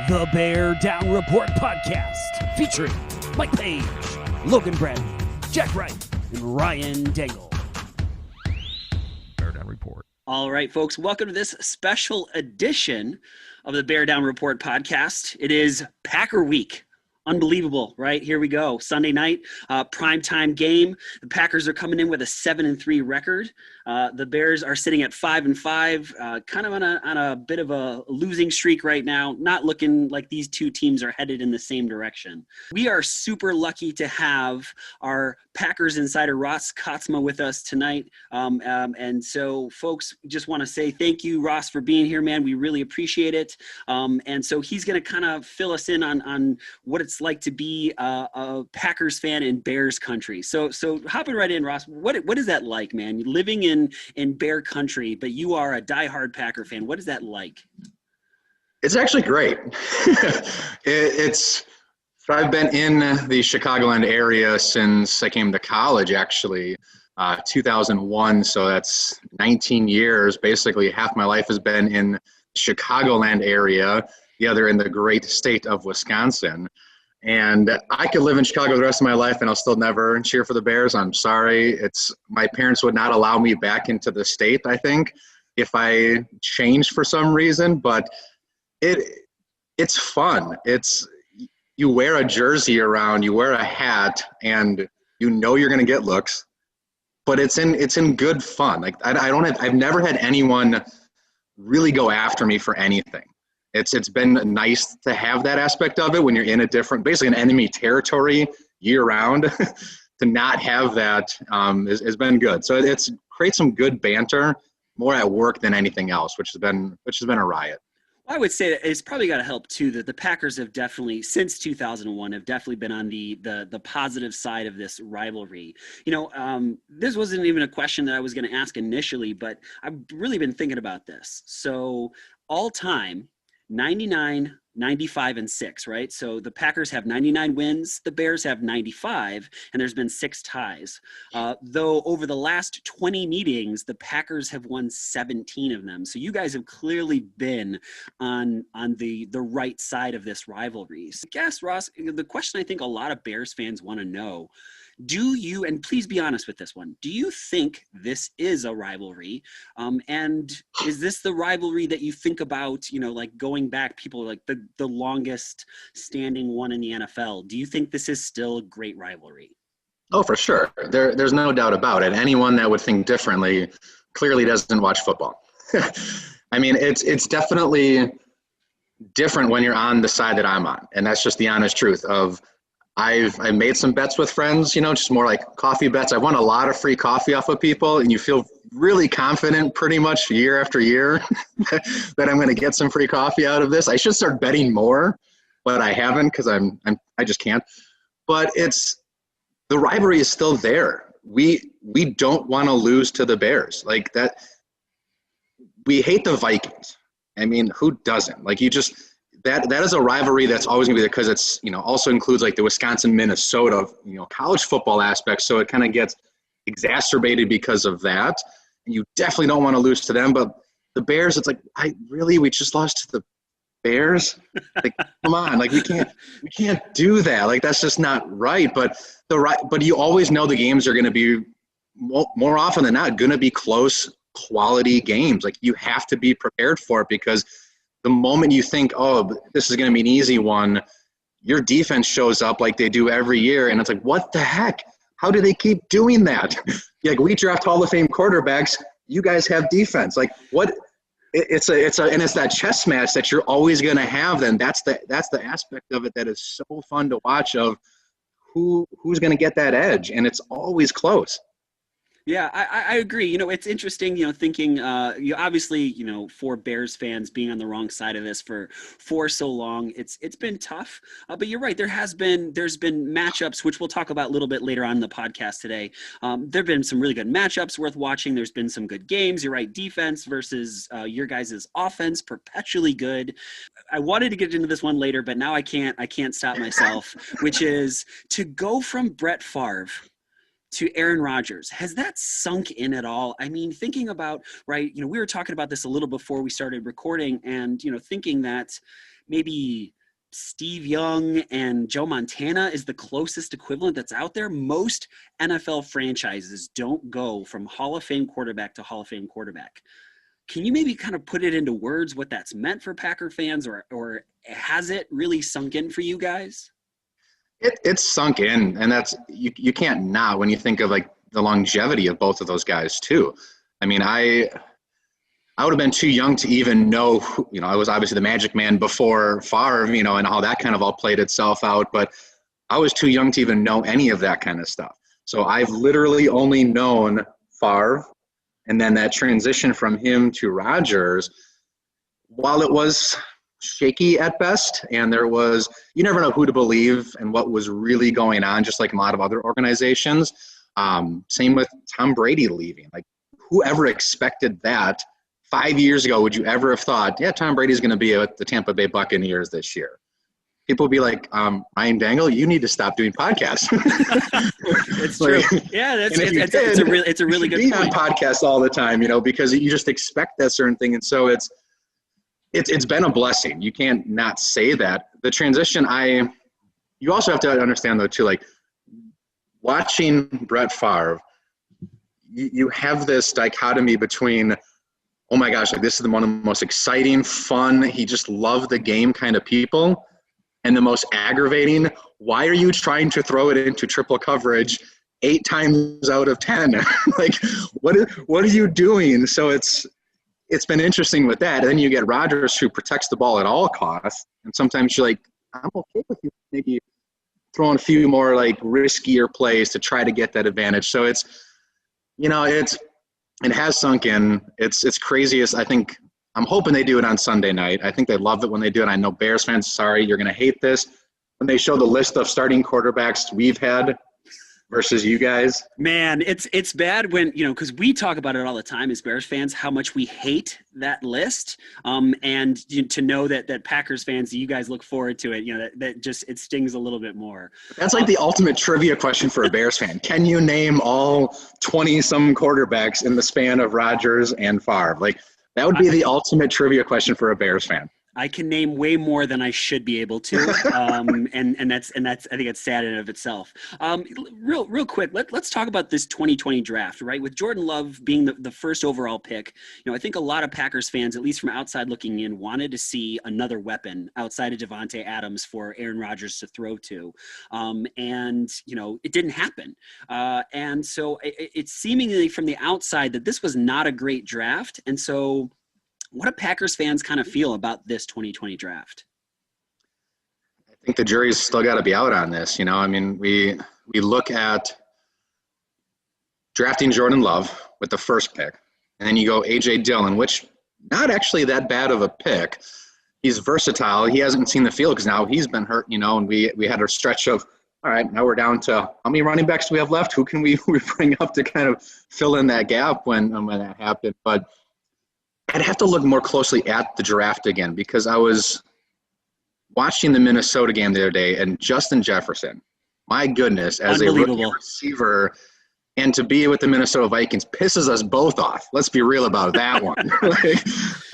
The Bear Down Report podcast, featuring Mike Page, Logan Bradley, Jack Wright, and Ryan Dengel. Bear Down Report. All right, folks, welcome to this special edition of the Bear Down Report podcast. It is Packer Week. Unbelievable, right? Here we go. Sunday night, primetime game. The Packers are coming in with a 7-3 record. The Bears are sitting at 5-5, kind of on a bit of a losing streak right now. Not looking like these two teams are headed in the same direction. We are super lucky to have our Packers insider Ross Katsma with us tonight. And so, folks, just want to say thank you, Ross, for being here, man. We really appreciate it. And so he's going to kind of fill us in on what it's like to be a Packers fan in Bears country. So hopping right in, Ross, what is that like, man? Living in Bear country, but you are a diehard Packer fan. What is that like? It's actually great. I've been in the Chicagoland area since I came to college, actually, 2001. So that's 19 years. Basically, half my life has been in the Chicagoland area, the other in the great state of Wisconsin. And I could live in Chicago the rest of my life and I'll still never cheer for the Bears. I'm sorry. My parents would not allow me back into the state, I think, if I changed for some reason. But it's fun. You wear a jersey around, you wear a hat, and you know you're going to get looks. But it's in good fun. Like I've never had anyone really go after me for anything. It's been nice to have that aspect of it when you're in basically an enemy territory year round. To not have that has been good. So it's creates some good banter more at work than anything else, which has been a riot. I would say that it's probably got to help too that the Packers have definitely, since 2001, have definitely been on the positive side of this rivalry. You know, this wasn't even a question that I was going to ask initially, but I've really been thinking about this. So all time, 99, 95, and 6, right? So the Packers have 99 wins, the Bears have 95, and there's been 6 ties. Though over the last 20 meetings, the Packers have won 17 of them. So you guys have clearly been on the right side of this rivalry. So I guess, Ross, the question I think a lot of Bears fans want to know, do you, and please be honest with this one, do you think this is a rivalry? And is this the rivalry that you think about, you know, like going back, people like the longest standing one in the NFL? Do you think this is still a great rivalry? Oh, for sure. There's no doubt about it. Anyone that would think differently clearly doesn't watch football. I mean, it's definitely different when you're on the side that I'm on. And that's just the honest truth of, I've made some bets with friends, you know, just more like coffee bets. I've won a lot of free coffee off of people, and you feel really confident pretty much year after year that I'm going to get some free coffee out of this. I should start betting more, but I haven't because I just can't. But the rivalry is still there. We don't want to lose to the Bears like that. We hate the Vikings. I mean, who doesn't? Like that is a rivalry that's always gonna be there because it's, you know, also includes like the Wisconsin-Minnesota, you know, college football aspect. So it kind of gets exacerbated because of that. And you definitely don't want to lose to them. But the Bears, it's like, we just lost to the Bears? Like, come on, like we can't do that. Like that's just not right. But you always know the games are gonna be more often than not gonna be close, quality games. Like you have to be prepared for it because the moment you think, oh, this is going to be an easy one, your defense shows up like they do every year. And it's like, what the heck? How do they keep doing that? Like we draft Hall of Fame quarterbacks. You guys have defense. Like what? It's that chess match that you're always going to have. Then that's the aspect of it that is so fun to watch of who's going to get that edge. And it's always close. Yeah, I agree. You know, it's interesting, you know, thinking, you obviously, you know, for Bears fans being on the wrong side of this for so long, it's been tough. But you're right. There's been matchups, which we'll talk about a little bit later on in the podcast today. There've been some really good matchups worth watching. There's been some good games. You're right. Defense versus your guys' offense, perpetually good. I wanted to get into this one later, but now I can't stop myself, which is to go from Brett Favre to Aaron Rodgers. Has that sunk in at all? I mean, thinking about, right, you know, we were talking about this a little before we started recording and, you know, thinking that maybe Steve Young and Joe Montana is the closest equivalent that's out there. Most NFL franchises don't go from Hall of Fame quarterback to Hall of Fame quarterback. Can you maybe kind of put it into words what that's meant for Packer fans, or has it really sunk in for you guys? It's sunk in, and that's you can't not when you think of like the longevity of both of those guys too. I mean, I would have been too young to even know, I was obviously the Magic Man before Favre, and how that kind of all played itself out. But I was too young to even know any of that kind of stuff. So I've literally only known Favre, and then that transition from him to Rodgers, while it was shaky at best, and you never know who to believe and what was really going on, just like a lot of other organizations. Same with Tom Brady leaving. Like, whoever expected that 5 years ago? Would you ever have thought, yeah, Tom Brady's going to be at the Tampa Bay Buccaneers this year? People would be like, Ryan Dengel, you need to stop doing podcasts. It's true. Yeah, it's a really good point. Podcasts all the time, because you just expect that certain thing, and so it's been a blessing. You can't not say that. The transition, you also have to understand though too, like watching Brett Favre, you have this dichotomy between, oh my gosh, like this is one of the most exciting, fun, he just loved the game kind of people, and the most aggravating, why are you trying to throw it into triple coverage 8 times out of 10? Like, what are you doing? So it's been interesting with that. And then you get Rodgers, who protects the ball at all costs, and sometimes you're like, I'm okay with you maybe throwing a few more like riskier plays to try to get that advantage. So it has sunk in. It's craziest. I'm hoping they do it on Sunday night. I think they love it when they do it. I know Bears fans, sorry, you're going to hate this. When they show the list of starting quarterbacks we've had versus you guys. Man, it's bad when, because we talk about it all the time as Bears fans, how much we hate that list. And to know that Packers fans, you guys look forward to it, that just, it stings a little bit more. That's like the ultimate trivia question for a Bears fan. Can you name all 20-some quarterbacks in the span of Rodgers and Favre? Like, that would be the ultimate trivia question for a Bears fan. I can name way more than I should be able to, and that's I think it's sad in and of itself. Real quick, let's talk about this 2020 draft, right? With Jordan Love being the first overall pick, I think a lot of Packers fans, at least from outside looking in, wanted to see another weapon outside of Devontae Adams for Aaron Rodgers to throw to, and it didn't happen, and so it's seemingly from the outside that this was not a great draft, and so. What do Packers fans kind of feel about this 2020 draft? I think the jury's still got to be out on this. I mean, we look at drafting Jordan Love with the first pick, and then you go A.J. Dillon, which not actually that bad of a pick. He's versatile. He hasn't seen the field because now he's been hurt, and we had a stretch of, all right, now we're down to how many running backs do we have left? Who can we bring up to kind of fill in that gap when that happened? But I'd have to look more closely at the draft again, because I was watching the Minnesota game the other day, and Justin Jefferson, my goodness, as a rookie receiver, and to be with the Minnesota Vikings pisses us both off. Let's be real about that one.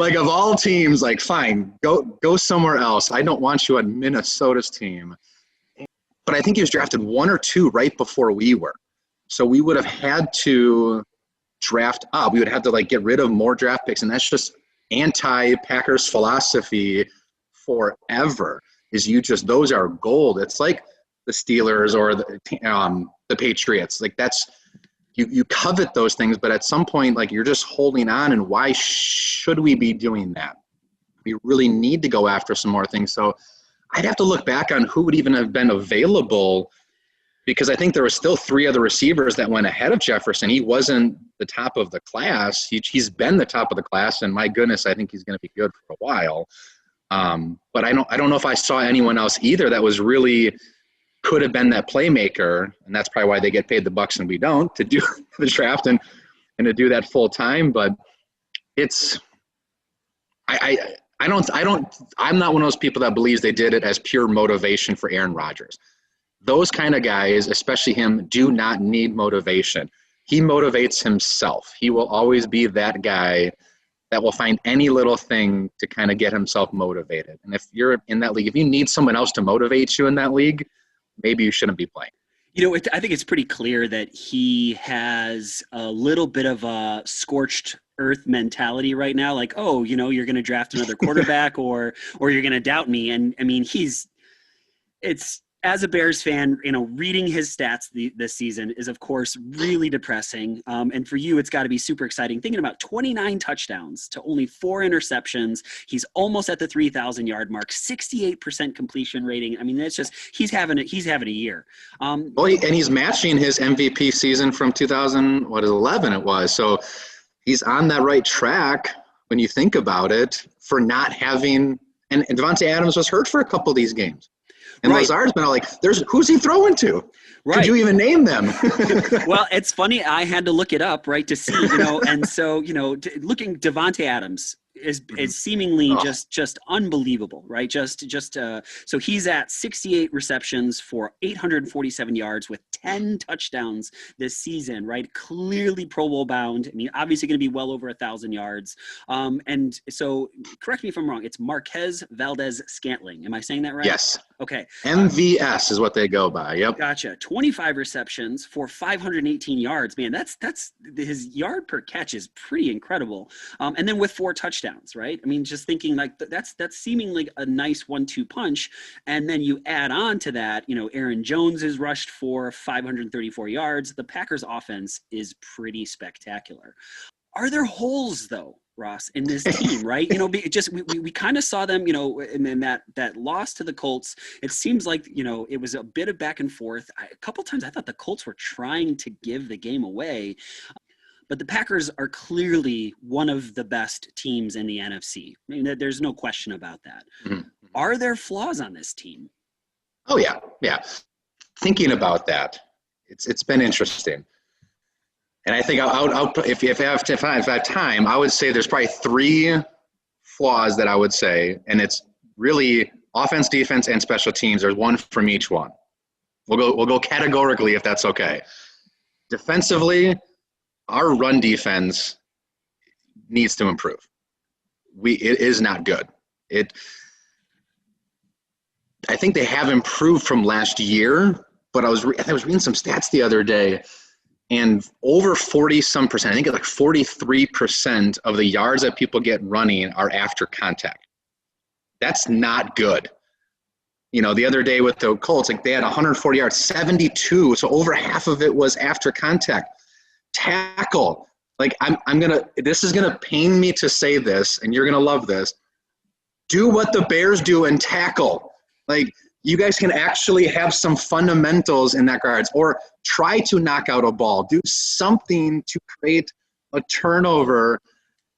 like of all teams, like, fine, go somewhere else. I don't want you on Minnesota's team. But I think he was drafted 1 or 2 right before we were. So we would have had to draft up. We would have to get rid of more draft picks, and that's just anti-Packers philosophy forever. Those are gold. It's like the Steelers or the Patriots. Like, that's you covet those things, but at some point, you're just holding on. And why should we be doing that? We really need to go after some more things. So I'd have to look back on who would even have been available, because I think there were still 3 other receivers that went ahead of Jefferson. He wasn't the top of the class. He's been the top of the class, and my goodness, I think he's going to be good for a while. But I don't know if I saw anyone else either that was really could have been that playmaker, and that's probably why they get paid the bucks and we don't, to do the draft and to do that full time. But I'm not one of those people that believes they did it as pure motivation for Aaron Rodgers. Those kind of guys, especially him, do not need motivation. He motivates himself. He will always be that guy that will find any little thing to kind of get himself motivated. And if you're in that league, if you need someone else to motivate you in that league, maybe you shouldn't be playing. I think it's pretty clear that he has a little bit of a scorched earth mentality right now. Like, oh, you're going to draft another quarterback or you're going to doubt me. And I mean, it's as a Bears fan, reading his stats this season is, of course, really depressing. And for you, it's got to be super exciting. Thinking about 29 touchdowns to only 4 interceptions. He's almost at the 3,000-yard mark, 68% completion rating. I mean, that's just he's having a year. And he's matching his MVP season from 2011 it was. So he's on that right track when you think about it for not having – and Devontae Adams was hurt for a couple of these games. And right. Lazard's been like, who's he throwing to? Right. Could you even name them? Well, it's funny. I had to look it up, right, to see, and so, looking Devontae Adams is seemingly just unbelievable, right? So he's at 68 receptions for 847 yards with 10 touchdowns this season, right? Clearly Pro Bowl bound. I mean, obviously going to be well over 1,000 yards. And so correct me if I'm wrong. It's Marquez Valdez-Scantling. Am I saying that right? Yes. Okay. MVS is what they go by. Yep. Gotcha. 25 receptions for 518 yards. Man, that's his yard per catch is pretty incredible. And then with 4 touchdowns, right? I mean, just thinking like that's seemingly a nice 1-2 punch. And then you add on to that, Aaron Jones is rushed for 534 yards. The Packers offense is pretty spectacular. Are there holes though, Ross, in this team, right? We kind of saw them, and then that loss to the Colts, it seems like, it was a bit of back and forth. A couple times I thought the Colts were trying to give the game away, but the Packers are clearly one of the best teams in the NFC. I mean, there's no question about that. Mm-hmm. Are there flaws on this team? Oh, yeah. Yeah. Thinking about that, it's been interesting. And I think if I have time, I would say there's probably 3 flaws that I would say, and it's really offense, defense, and special teams. There's one from each one. We'll go categorically if that's okay. Defensively, our run defense needs to improve. It is not good. I think they have improved from last year, but I was reading some stats the other day. And over 40-some%, I think it's like 43% of the yards that people get running are after contact. That's not good. The other day with the Colts, like they had 140 yards, 72. So over half of it was after contact. Tackle. Like this is gonna pain me to say this, and you're gonna love this. Do what the Bears do and tackle. Like, you guys can actually have some fundamentals in that regards, or try to knock out a ball. Do something to create a turnover.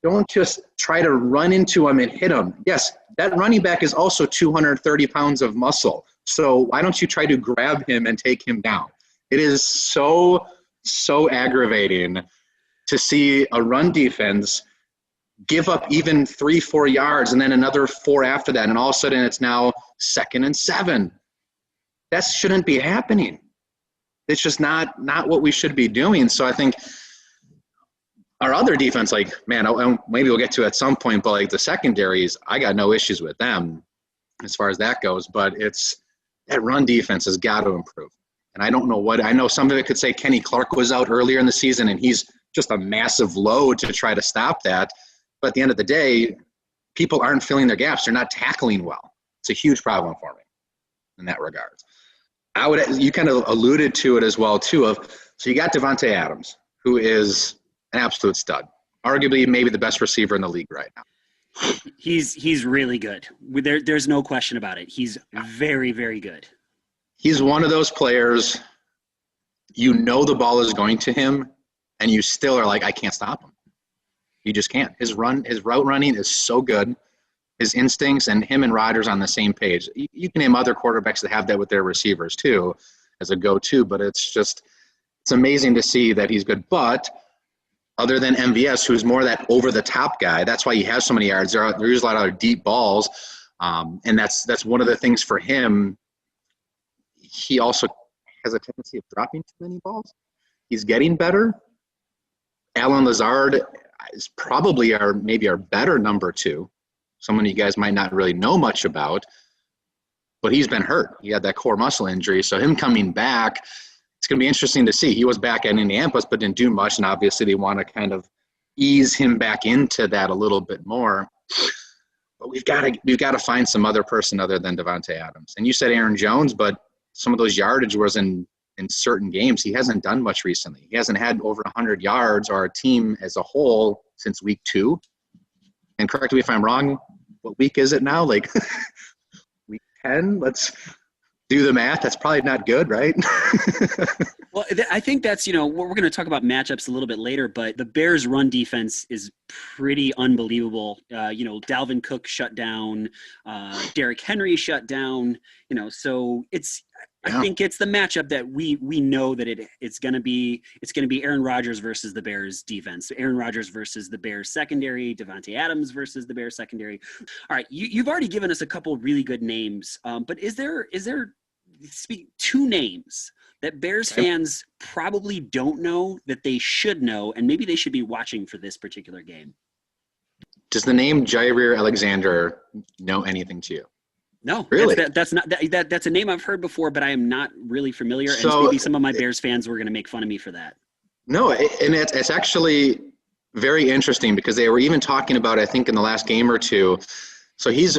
Don't just try to run into them and hit them. Yes, that running back is also 230 pounds of muscle. So why don't you try to grab him and take him down? It is so aggravating to see a run defense give up even 3-4 yards and then another 4 after that, and all of a sudden it's now 2nd and 7. That shouldn't be happening. It's just not what we should be doing. So I think our other defense, like, man, maybe we'll get to at some point, but like the secondaries, I got no issues with them as far as that goes, but it's that run defense has got to improve. And I don't know I know some of it could say Kenny Clark was out earlier in the season and he's just a massive load to try to stop that. But at the end of the day, people aren't filling their gaps. They're not tackling well. It's a huge problem for me in that regard. You kind of alluded to it as well, too. So you got Devontae Adams, who is an absolute stud, arguably maybe the best receiver in the league right now. He's really good. There's no question about it. He's very, very good. He's one of those players, the ball is going to him, and you still are like, I can't stop him. You just can't. His route running is so good. His instincts, and him and Rodgers on the same page. You can name other quarterbacks that have that with their receivers too as a go-to, but it's amazing to see that he's good. But other than MVS, who's more that over-the-top guy, that's why he has so many yards. There's a lot of deep balls, and that's one of the things for him. He also has a tendency of dropping too many balls. He's getting better. Alan Lazard, is probably maybe our better number 2, someone you guys might not really know much about, but he's been hurt. He had that core muscle injury, so him coming back, it's going to be interesting to see. He was back at Indianapolis, but didn't do much, and obviously they want to kind of ease him back into that a little bit more. But we've got to find some other person other than Davante Adams. And you said Aaron Jones, but some of those yardage was in certain games. He hasn't done much recently. He hasn't had over 100 yards, or a team as a whole, since week 2. And correct me if I'm wrong, what week is it now? Like week 10? Let's do the math. That's probably not good, right? Well, I think that's, we're going to talk about matchups a little bit later, but the Bears' run defense is pretty unbelievable. Dalvin Cook shut down, Derrick Henry shut down, so I think it's the matchup that we know that it's going to be Aaron Rodgers versus the Bears defense. Aaron Rodgers versus the Bears secondary, Davante Adams versus the Bears secondary. All right. You've already given us a couple really good names. But is there two names that Bears fans probably don't know that they should know, and maybe they should be watching for this particular game? Does the name Jair Alexander know anything to you? No, really. That's a name I've heard before, but I am not really familiar. So, and maybe some of my Bears fans were going to make fun of me for that. No, and it's actually very interesting because they were even talking about, I think, in the last game or two. So he's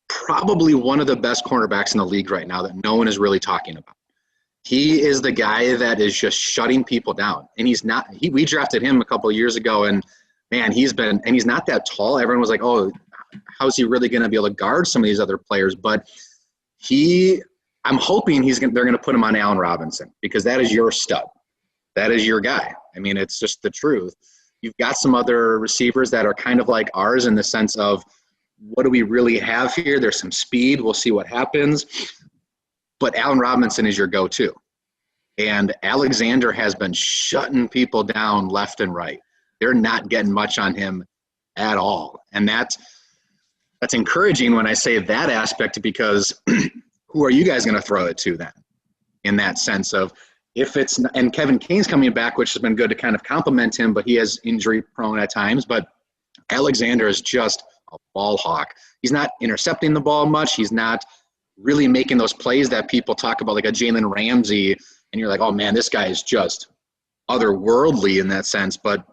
probably one of the best cornerbacks in the league right now that no one is really talking about. He is the guy that is just shutting people down, and we drafted him a couple of years ago, and man, he's not that tall. Everyone was like, oh, how's he really going to be able to guard some of these other players? But I'm hoping they're going to put him on Allen Robinson, because that is your stud. That is your guy. I mean, it's just the truth. You've got some other receivers that are kind of like ours in the sense of, what do we really have here? There's some speed. We'll see what happens. But Allen Robinson is your go-to. And Alexander has been shutting people down left and right. They're not getting much on him at all. And that's encouraging when I say that aspect, because who are you guys going to throw it to then? In that sense of, and Kevin Kane's coming back, which has been good to kind of compliment him, but he is injury prone at times. But Alexander is just a ball hawk. He's not intercepting the ball much. He's not really making those plays that people talk about, like a Jalen Ramsey, and you're like, oh man, this guy is just otherworldly in that sense. But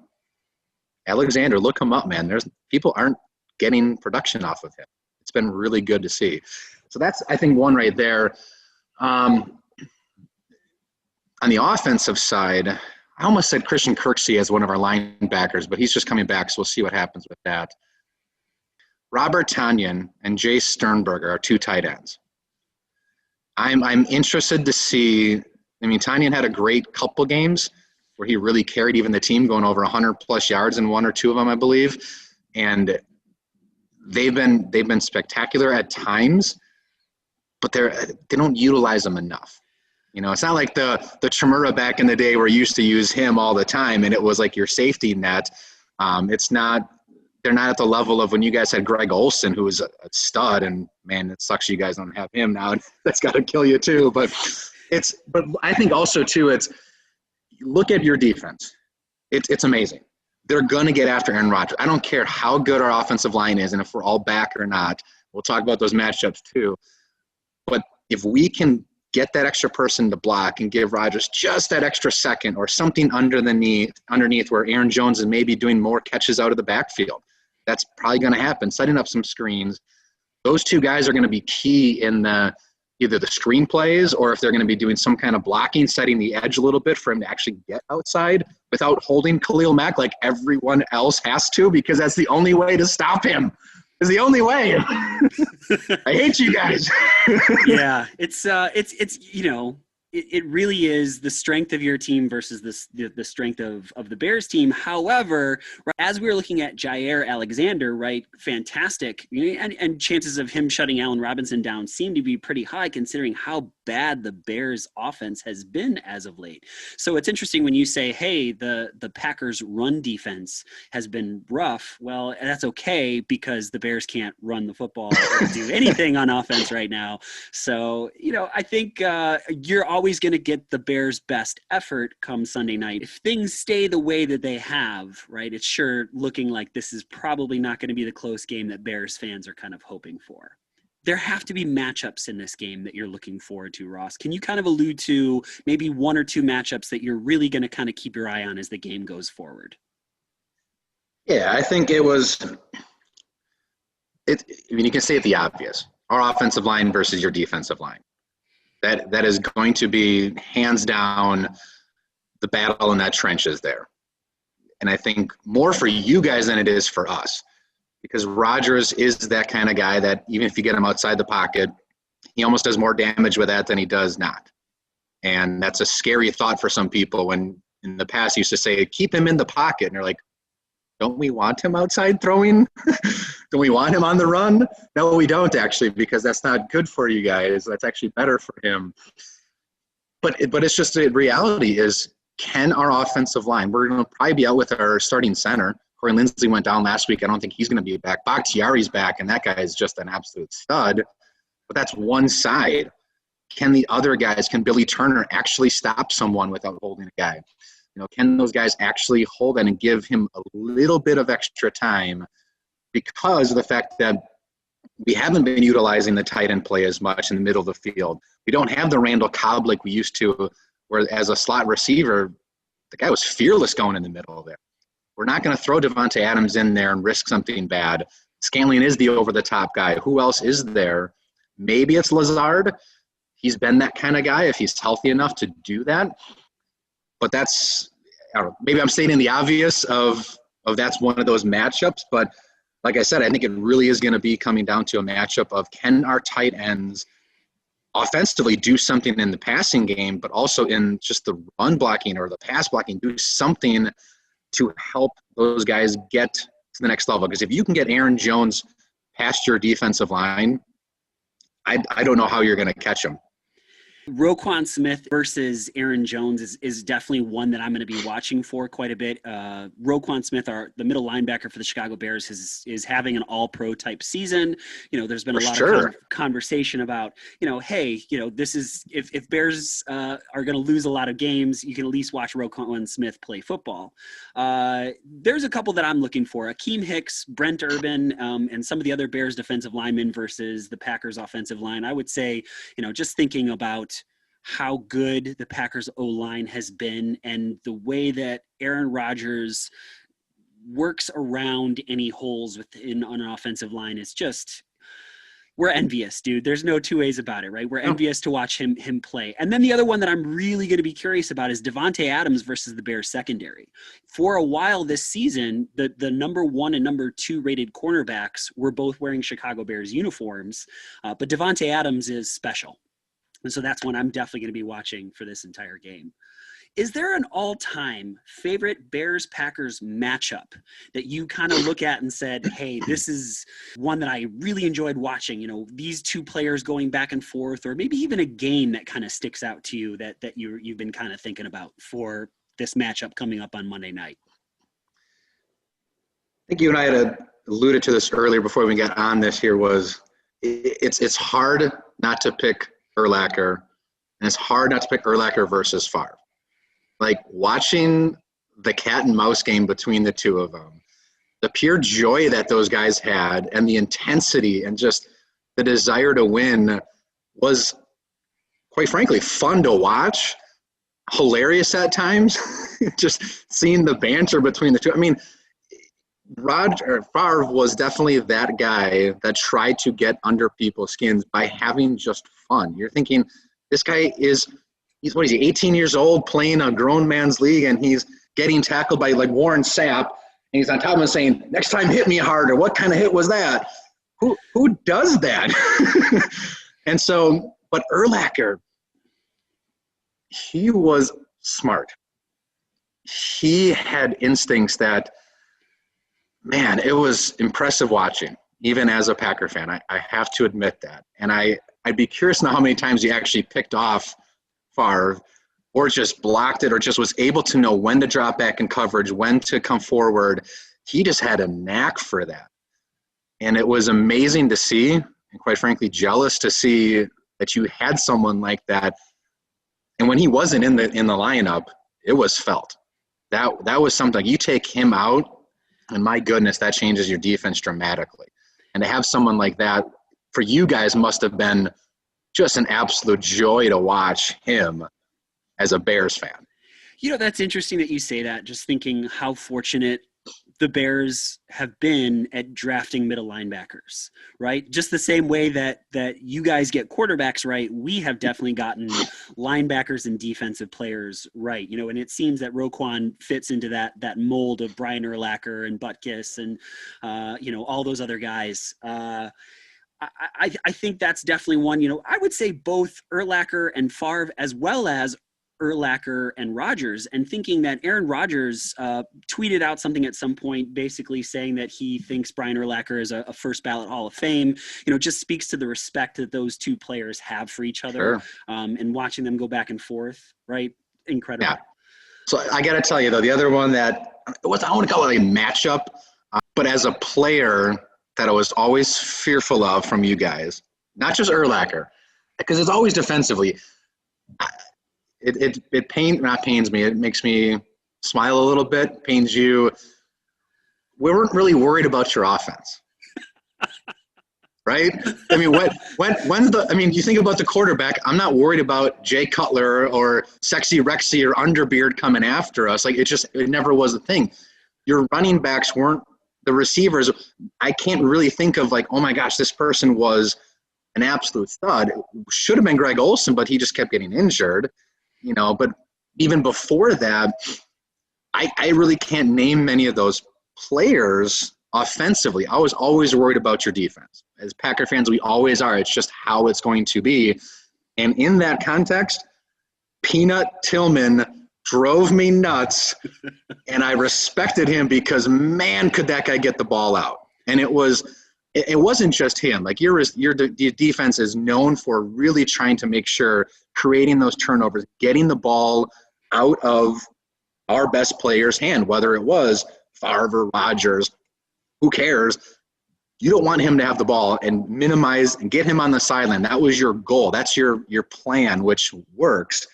Alexander, look him up, man. People aren't getting production off of him. It's been really good to see. So that's, I think, one right there. On the offensive side, I almost said Christian Kirksey as one of our linebackers, but he's just coming back, so we'll see what happens with that. Robert Tonyan and Jay Sternberger are 2 tight ends. I'm interested to see. I mean, Tonyan had a great couple games where he really carried even the team, going over 100+ yards in 1 or 2 of them, I believe. And they've been spectacular at times, but they don't utilize them enough. It's not like the Chimura back in the day where you used to use him all the time, and it was like your safety net. They're not at the level of when you guys had Greg Olsen, who was a stud, and man, it sucks you guys don't have him now. That's got to kill you too. But I think also too, look at your defense. It's amazing. They're going to get after Aaron Rodgers. I don't care how good our offensive line is and if we're all back or not. We'll talk about those matchups too. But if we can get that extra person to block and give Rodgers just that extra second or something underneath where Aaron Jones is maybe doing more catches out of the backfield, that's probably going to happen. Setting up some screens. Those 2 guys are going to be key in either the screen plays, or if they're going to be doing some kind of blocking, setting the edge a little bit for him to actually get outside without holding Khalil Mack like everyone else has to, because that's the only way to stop him. It's the only way. I hate you guys. Yeah, it really is the strength of your team versus the strength of the Bears team. However, as we were looking at Jair Alexander, right, fantastic, and chances of him shutting Allen Robinson down seem to be pretty high considering how bad the Bears offense has been as of late. So it's interesting when you say, hey, the Packers run defense has been rough. Well, that's okay because the Bears can't run the football or do anything on offense right now. So, I think you're always always going to get the Bears' best effort come Sunday night. If things stay the way that they have, right, it's sure looking like this is probably not going to be the close game that Bears fans are kind of hoping for. There have to be matchups in this game that you're looking forward to, Ross. Can you kind of allude to maybe one or two matchups that you're really going to kind of keep your eye on as the game goes forward? Yeah, I think you can say it the obvious. Our offensive line versus your defensive line. That is going to be hands down the battle in that trenches there. And I think more for you guys than it is for us, because Rodgers is that kind of guy that even if you get him outside the pocket, he almost does more damage with that than he does not. And that's a scary thought for some people when in the past used to say, keep him in the pocket. And they're like, don't we want him outside throwing? Do we want him on the run? No, we don't actually, because that's not good for you guys. That's actually better for him. But it's just the reality is, can our offensive line, we're going to probably be out with our starting center. Corey Linsley went down last week. I don't think he's going to be back. Bakhtiari's back, and that guy is just an absolute stud. But that's one side. Can the other guys, can Billy Turner actually stop someone without holding a guy? Can those guys actually hold that and give him a little bit of extra time because of the fact that we haven't been utilizing the tight end play as much in the middle of the field. We don't have the Randall Cobb like we used to, where as a slot receiver, the guy was fearless going in the middle there. We're not going to throw Davante Adams in there and risk something bad. Scantling is the over-the-top guy. Who else is there? Maybe it's Lazard. He's been that kind of guy if he's healthy enough to do that. But that's, I don't know, maybe I'm stating the obvious of that's one of those matchups. But like I said, I think it really is going to be coming down to a matchup of can our tight ends offensively do something in the passing game, but also in just the run blocking or the pass blocking, do something to help those guys get to the next level. Because if you can get Aaron Jones past your defensive line, I don't know how you're going to catch him. Roquan Smith versus Aaron Jones is definitely one that I'm going to be watching for quite a bit. Roquan Smith, the middle linebacker for the Chicago Bears, is having an all-pro type season. There's been a lot of conversation about, hey, this is if Bears are going to lose a lot of games, you can at least watch Roquan Smith play football. There's a couple that I'm looking for: Akeem Hicks, Brent Urban, and some of the other Bears defensive linemen versus the Packers offensive line. I would say, just thinking about how good the Packers O-line has been and the way that Aaron Rodgers works around any holes within an offensive line is just, we're envious, dude. There's no two ways about it, right? We're envious to watch him play. And then the other one that I'm really going to be curious about is Davante Adams versus the Bears secondary. For a while this season, the number 1 and number 2 rated cornerbacks were both wearing Chicago Bears uniforms, but Davante Adams is special. And so that's one I'm definitely going to be watching for this entire game. Is there an all-time favorite Bears-Packers matchup that you kind of look at and said, hey, this is one that I really enjoyed watching, these two players going back and forth, or maybe even a game that kind of sticks out to you that you've been kind of thinking about for this matchup coming up on Monday night? I think you and I had alluded to this earlier before we got on this here was it's hard not to pick Urlacher, and it's hard not to pick Urlacher versus Favre. Like watching the cat and mouse game between the two of them, the pure joy that those guys had and the intensity and just the desire to win was, quite frankly, fun to watch, hilarious at times, just seeing the banter between the two. I mean, Favre was definitely that guy that tried to get under people's skins by having just fun. You're thinking, this guy he's 18 years old playing a grown man's league, and he's getting tackled by like Warren Sapp, and he's on top of him saying, next time hit me harder. What kind of hit was that? Who does that? And so, but Urlacher, he was smart. He had instincts that, man, it was impressive watching, even as a Packer fan. I have to admit that. And I'd be curious now how many times he actually picked off Favre or just blocked it or just was able to know when to drop back in coverage, when to come forward. He just had a knack for that. And it was amazing to see, and quite frankly, jealous to see that you had someone like that. And when he wasn't in the lineup, it was felt. That was something. You take him out, and my goodness, that changes your defense dramatically. And to have someone like that for you guys must have been just an absolute joy to watch him as a Bears fan. That's interesting that you say that, just thinking how fortunate the Bears have been at drafting middle linebackers, right? Just the same way that you guys get quarterbacks right, we have definitely gotten linebackers and defensive players right. And it seems that Roquan fits into that mold of Brian Urlacher and Butkus and all those other guys. I think that's definitely one. I would say both Urlacher and Favre, as well as Urlacher and Rodgers, and thinking that Aaron Rodgers tweeted out something at some point basically saying that he thinks Brian Urlacher is a first ballot Hall of Fame, just speaks to the respect that those two players have for each other. Sure. And watching them go back and forth, right? Incredible. Yeah. So I got to tell you, though, the other one that I want to call it a matchup, but as a player that I was always fearful of from you guys, not just Urlacher, because it's always defensively. It pains me. It makes me smile a little bit. Pains you. We weren't really worried about your offense, right? I mean, you think about the quarterback. I'm not worried about Jay Cutler or Sexy Rexy or Underbeard coming after us. Like it never was a thing. Your running backs weren't the receivers. I can't really think of like, oh my gosh, this person was an absolute stud. It should have been Greg Olsen, but he just kept getting injured. But even before that, I really can't name many of those players offensively. I was always worried about your defense. As Packer fans, we always are. It's just how it's going to be. And in that context, Peanut Tillman drove me nuts, and I respected him because, man, could that guy get the ball out. And it wasn't just him. Like your defense is known for really trying to make sure creating those turnovers, getting the ball out of our best player's hand, whether it was Favre or Rodgers, who cares? You don't want him to have the ball and minimize and get him on the sideline. That was your goal. That's your plan, which works.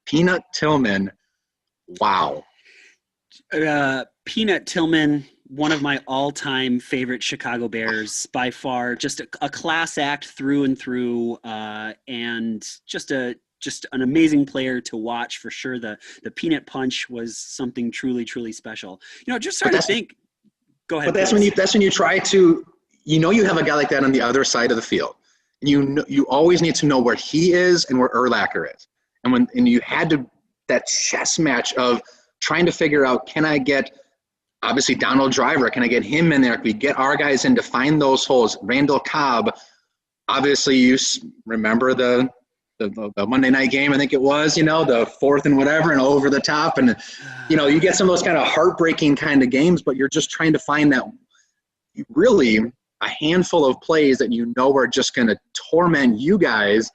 Peanut Tillman, wow. Peanut Tillman, one of my all-time favorite Chicago Bears by far, just a class act through and through, and just an amazing player to watch for sure. The peanut punch was something truly, truly special. Just trying to think. Go ahead. But that's when you try to, you have a guy like that on the other side of the field. You always need to know where he is and where Urlacher is. And you had that chess match of trying to figure out, can I get obviously Donald Driver, can I get him in there? Can we get our guys in to find those holes? Randall Cobb, obviously you remember the Monday night game, I think it was, the fourth and whatever and over the top. And, you get some of those kind of heartbreaking kind of games, but you're just trying to find that really a handful of plays that are just going to torment you guys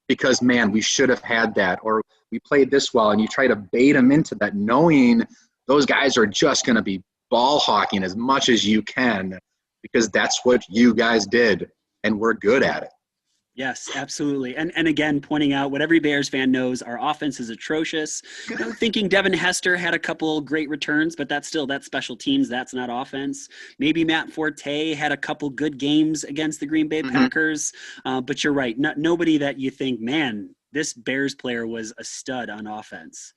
because, man, we should have had that, or we played this well, and you try to bait them into that knowing those guys are just going to be ball hawking as much as you can because that's what you guys did, and we're good at it. Yes, absolutely. And again, pointing out what every Bears fan knows, our offense is atrocious. Thinking Devin Hester had a couple great returns, but that's special teams. That's not offense. Maybe Matt Forte had a couple good games against the Green Bay Packers. But you're right. Nobody that you think, man, this Bears player was a stud on offense.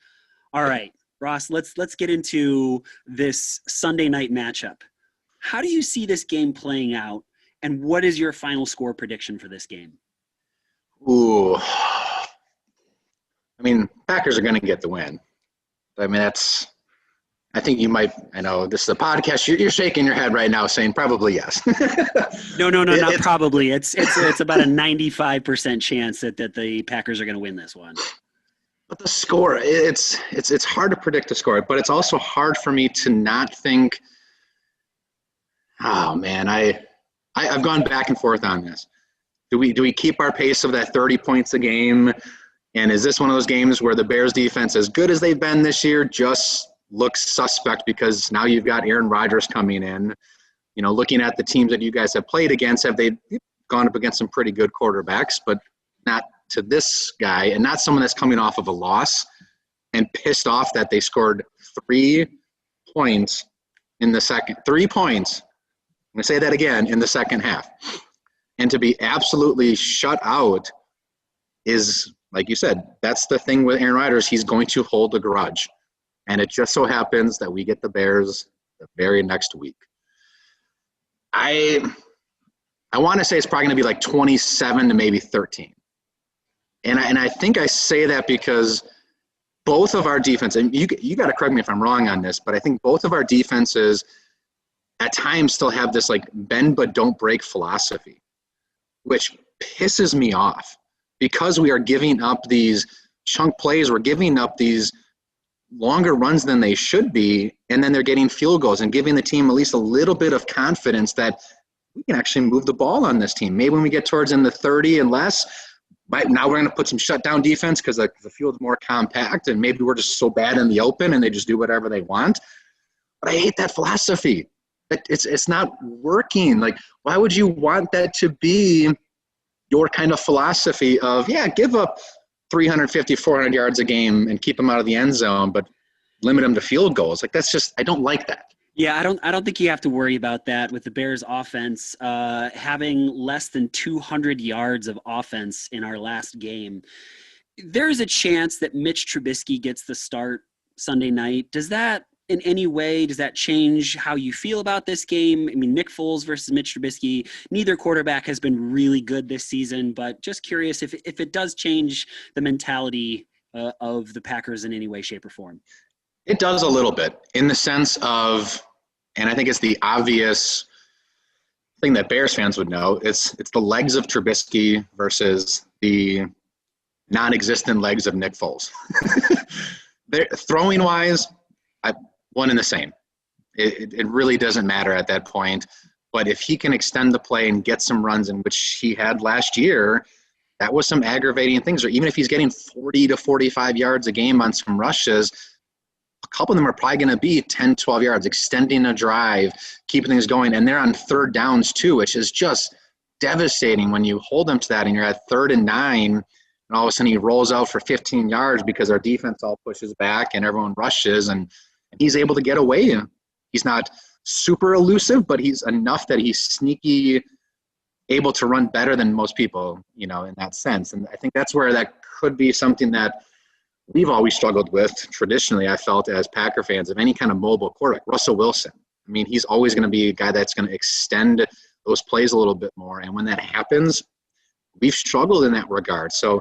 All right, Ross, let's get into this Sunday night matchup. How do you see this game playing out, and what is your final score prediction for this game? Ooh. Packers are going to get the win. I think you might, I know this is a podcast. You're shaking your head right now saying probably yes. No, not probably. It's about a 95% chance that the Packers are going to win this one. But the score, it's hard to predict the score, but it's also hard for me to not think, oh man, I've gone back and forth on this. Do we keep our pace of that 30 points a game? And is this one of those games where the Bears defense, as good as they've been this year, just looks suspect because now you've got Aaron Rodgers coming in? Looking at the teams that you guys have played against, have they gone up against some pretty good quarterbacks, but not to this guy and not someone that's coming off of a loss and pissed off that they scored 3 points in the second. 3 points. I'm going to say that again, in the second half. And to be absolutely shut out is, like you said, that's the thing with Aaron Rodgers. He's going to hold a grudge. And it just so happens that we get the Bears the very next week. I want to say it's probably going to be like 27 to maybe 13. And I think I say that because both of our defense, and you got to correct me if I'm wrong on this, but I think both of our defenses at times still have this like bend but don't break philosophy, which pisses me off because we are giving up these chunk plays. We're giving up these longer runs than they should be, and then they're getting field goals and giving the team at least a little bit of confidence that we can actually move the ball on this team. Maybe when we get towards in the 30 and less, now we're going to put some shutdown defense because the field's more compact, and maybe we're just so bad in the open and they just do whatever they want. But I hate that philosophy. It's not working. Like, why would you want that to be your kind of philosophy of, yeah, give up 350, 400 yards a game and keep them out of the end zone, but limit them to field goals? Like, that's just – I don't like that. Yeah, I don't think you have to worry about that with the Bears offense having less than 200 yards of offense in our last game. There's a chance that Mitch Trubisky gets the start Sunday night. Does that in any way, does that change how you feel about this game? I mean, Nick Foles versus Mitch Trubisky, neither quarterback has been really good this season, but just curious if it does change the mentality of the Packers in any way, shape, or form. It does a little bit in the sense of, and I think it's the obvious thing that Bears fans would know, it's the legs of Trubisky versus the non-existent legs of Nick Foles. Throwing wise, one and the same. It really doesn't matter at that point. But if he can extend the play and get some runs in which he had last year, that was some aggravating things. Or even if he's getting 40 to 45 yards a game on some rushes, a couple of them are probably going to be 10, 12 yards, extending a drive, keeping things going. And they're on third downs too, which is just devastating when you hold them to that and you're at 3rd and 9, and all of a sudden he rolls out for 15 yards because our defense all pushes back and everyone rushes, and he's able to get away. He's not super elusive, but he's enough that he's sneaky, able to run better than most people, in that sense. And I think that's where that could be something that we've always struggled with traditionally, I felt, as Packer fans, of any kind of mobile quarterback. Russell Wilson. I mean, he's always going to be a guy that's going to extend those plays a little bit more. And when that happens, we've struggled in that regard. So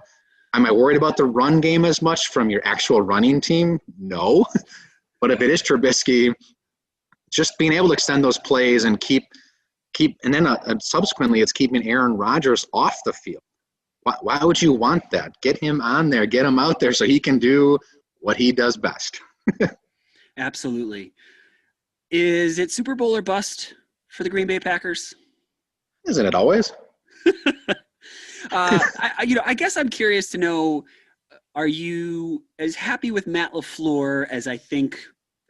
am I worried about the run game as much from your actual running team? No. But if it is Trubisky, just being able to extend those plays and keep and then subsequently it's keeping Aaron Rodgers off the field. Why would you want that? Get him on there, get him out there so he can do what he does best. Absolutely. Is it Super Bowl or bust for the Green Bay Packers? Isn't it always? I guess I'm curious to know, are you as happy with Matt LaFleur as I think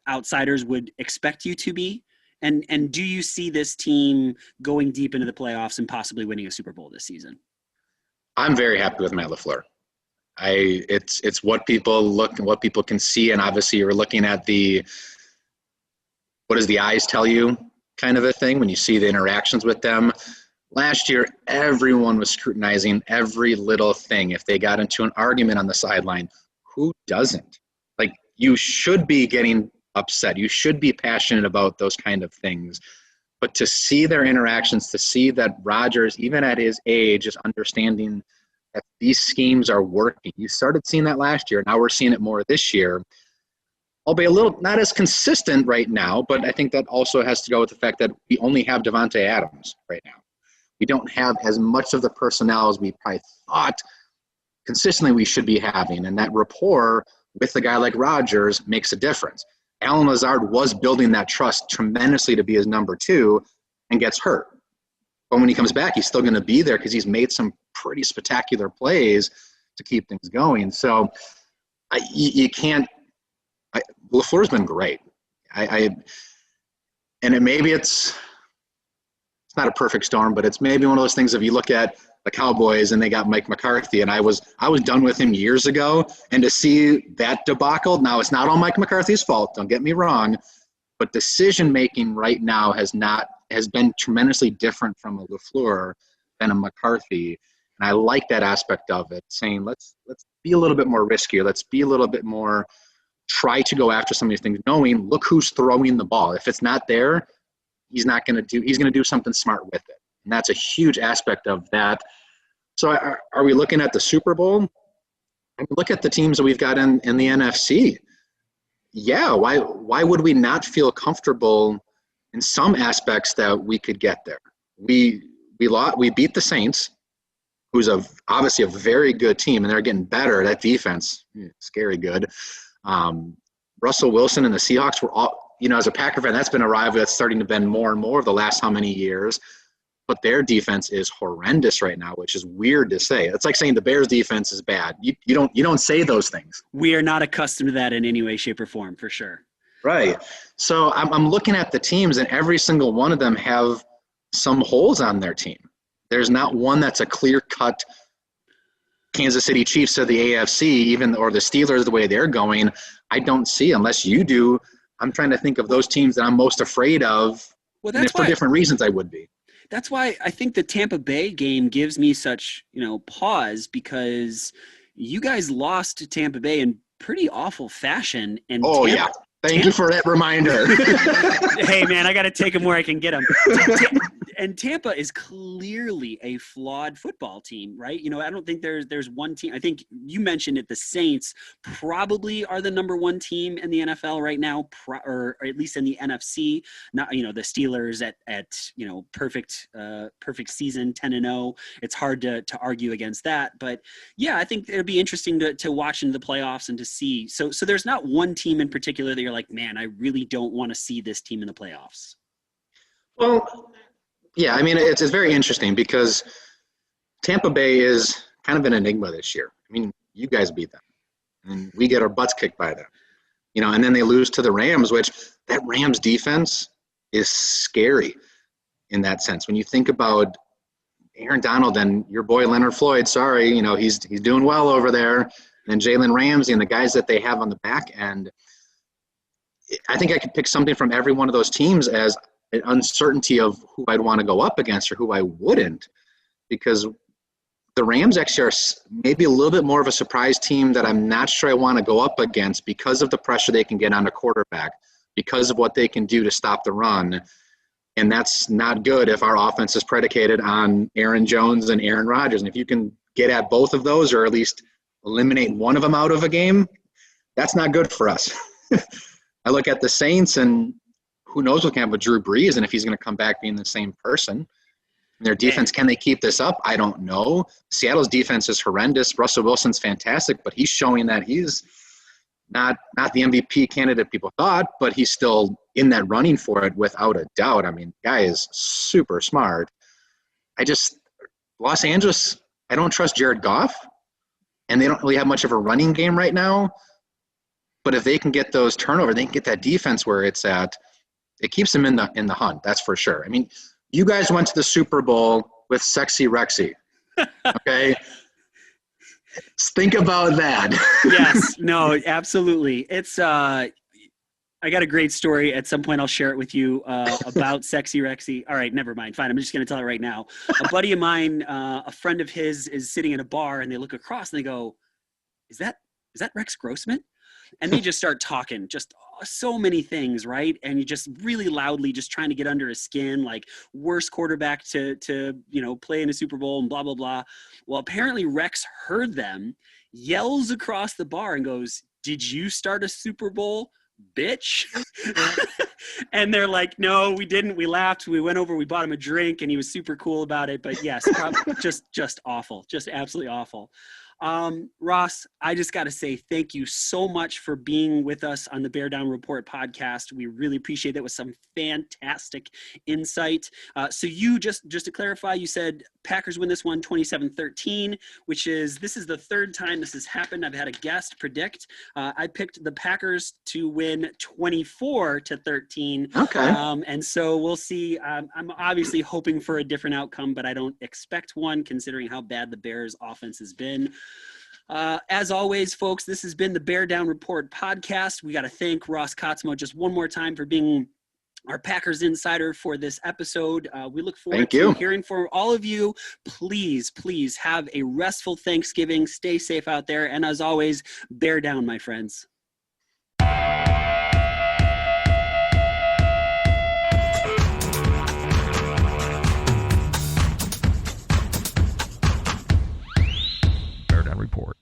outsiders would expect you to be? And do you see this team going deep into the playoffs and possibly winning a Super Bowl this season? I'm very happy with Matt LaFleur. It's what people look and what people can see, and obviously you're looking at what does the eyes tell you kind of a thing when you see the interactions with them. Last year, everyone was scrutinizing every little thing. If they got into an argument on the sideline, who doesn't? Like, you should be getting upset. You should be passionate about those kind of things. But to see their interactions, to see that Rodgers, even at his age, is understanding that these schemes are working. You started seeing that last year. Now we're seeing it more this year. Albeit a little not as consistent right now, but I think that also has to go with the fact that we only have Devontae Adams right now. We don't have as much of the personnel as we probably thought consistently we should be having. And that rapport with a guy like Rodgers makes a difference. Allen Lazard was building that trust tremendously to be his number 2 and gets hurt. But when he comes back, he's still going to be there because he's made some pretty spectacular plays to keep things going. So you can't – LaFleur's been great. Maybe it's not a perfect storm, but it's maybe one of those things if you look at the Cowboys and they got Mike McCarthy, and I was done with him years ago. And to see that debacle, now it's not all Mike McCarthy's fault, don't get me wrong, but decision making right now has been tremendously different from a LaFleur than a McCarthy. And I like that aspect of it, saying let's be a little bit more riskier, let's be a little bit more, try to go after some of these things, knowing look who's throwing the ball. If it's not there, he's going to do something smart with it. And that's a huge aspect of that. So are we looking at the Super Bowl? I mean, look at the teams that we've got in the NFC. Yeah, why would we not feel comfortable in some aspects that we could get there? We beat the Saints, who's obviously a very good team, and they're getting better. That defense, scary good. Russell Wilson and the Seahawks were all, as a Packer fan, that's been a rivalry that's starting to bend more and more of the last how many years. But their defense is horrendous right now, which is weird to say. It's like saying the Bears' defense is bad. You don't say those things. We are not accustomed to that in any way, shape, or form, for sure. Right. So I'm looking at the teams, and every single one of them have some holes on their team. There's not one that's a clear-cut Kansas City Chiefs of the AFC, or the Steelers the way they're going. I don't see, unless you do. I'm trying to think of those teams that I'm most afraid of. Well, and for different reasons I would be. That's why I think the Tampa Bay game gives me such, pause, because you guys lost to Tampa Bay in pretty awful fashion. And yeah. Thank you for that reminder. Hey, man, I got to take them where I can get them. And Tampa is clearly a flawed football team, right? I don't think there's one team. I think you mentioned it. The Saints probably are the number one team in the NFL right now, or at least in the NFC. Not, the Steelers at perfect season, 10-0. It's hard to argue against that. But yeah, I think it'll be interesting to watch into the playoffs and to see. So there's not one team in particular that you're like, man, I really don't want to see this team in the playoffs. Well, yeah, I mean, it's very interesting because Tampa Bay is kind of an enigma this year. I mean, you guys beat them, and we get our butts kicked by them, and then they lose to the Rams, which that Rams defense is scary in that sense. When you think about Aaron Donald and your boy Leonard Floyd, sorry, he's doing well over there, and Jalen Ramsey and the guys that they have on the back end, I think I could pick something from every one of those teams as an uncertainty of who I'd want to go up against or who I wouldn't, because the Rams actually are maybe a little bit more of a surprise team that I'm not sure I want to go up against because of the pressure they can get on the quarterback, because of what they can do to stop the run. And that's not good if our offense is predicated on Aaron Jones and Aaron Rodgers. And if you can get at both of those, or at least eliminate one of them out of a game, that's not good for us. I look at the Saints, and who knows what can happen with Drew Brees and if he's going to come back being the same person. And their defense, can they keep this up? I don't know. Seattle's defense is horrendous. Russell Wilson's fantastic, but he's showing that he's not the MVP candidate people thought, but he's still in that running for it without a doubt. I mean, guy is super smart. Los Angeles, I don't trust Jared Goff, and they don't really have much of a running game right now. But if they can get those turnovers, they can get that defense where it's at, it keeps them in the hunt, that's for sure. I mean, you guys went to the Super Bowl with Sexy Rexy, okay? Think about that. Yes, no, absolutely. It's I got a great story. At some point, I'll share it with you about Sexy Rexy. All right, never mind. Fine, I'm just going to tell it right now. A buddy of mine, a friend of his, is sitting in a bar, and they look across and they go, "Is that Rex Grossman?" And they just start talking just so many things, right? And you just really loudly just trying to get under his skin, like worst quarterback to play in a Super Bowl and blah, blah, blah. Well, apparently Rex heard them, yells across the bar and goes, "Did you start a Super Bowl, bitch?" And they're like, "No, we didn't. We laughed. We went over, we bought him a drink, and he was super cool about it." But yes, just awful, just absolutely awful. Ross, I just got to say thank you so much for being with us on the Bear Down Report podcast. We really appreciate that with some fantastic insight. So you just to clarify, you said Packers win this one 27-13, this is the third time this has happened. I've had a guest predict. I picked the Packers to win 24-13. Okay. And so we'll see. I'm obviously hoping for a different outcome, but I don't expect one considering how bad the Bears offense has been. As always, folks, this has been the Bear Down Report podcast. We got to thank Ross Katsma just one more time for being our Packers insider for this episode. We look forward to hearing from all of you. Please have a restful Thanksgiving. Stay safe out there. And as always, bear down, my friends. Bear Down Report.